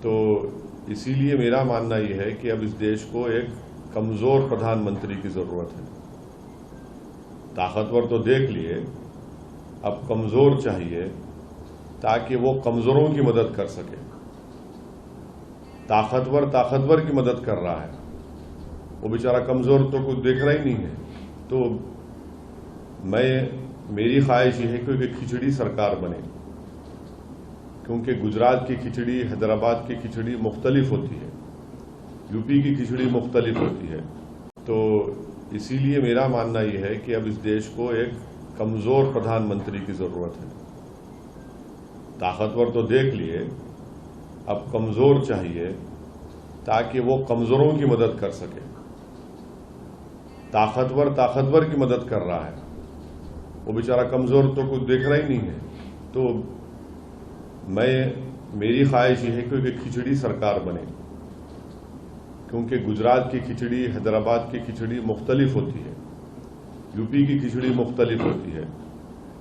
तो इसीलिए मेरा मानना यह है कि अब इस देश को एक कमजोर प्रधानमंत्री की जरूरत है। ताकतवर तो देख लिए, अब कमजोर चाहिए ताकि वो कमजोरों की मदद कर सके। ताकतवर की मदद कर रहा है, वो बेचारा कमजोर तो कुछ देख रहा ही नहीं है। तो मेरी ख्वाहिश ये है कि खिचड़ी सरकार बने, क्योंकि गुजरात की खिचड़ी, हैदराबाद की खिचड़ी मुख्तलिफ होती है, यूपी की खिचड़ी मुख्तलिफ होती है। तो इसीलिए मेरा मानना यह है कि अब इस देश को एक कमजोर प्रधानमंत्री की जरूरत है। ताकतवर तो देख लिए, अब कमजोर चाहिए ताकि वो कमजोरों की मदद कर सके। ताकतवर की मदद कर रहा है, वो बेचारा कमजोर तो कुछ देख रहा ही नहीं है। तो मेरी ख्वाहिश ये है कि खिचड़ी सरकार बने, क्योंकि गुजरात की खिचड़ी, हैदराबाद की खिचड़ी मुख्तलिफ होती है, यूपी की खिचड़ी मुख्तलिफ होती है।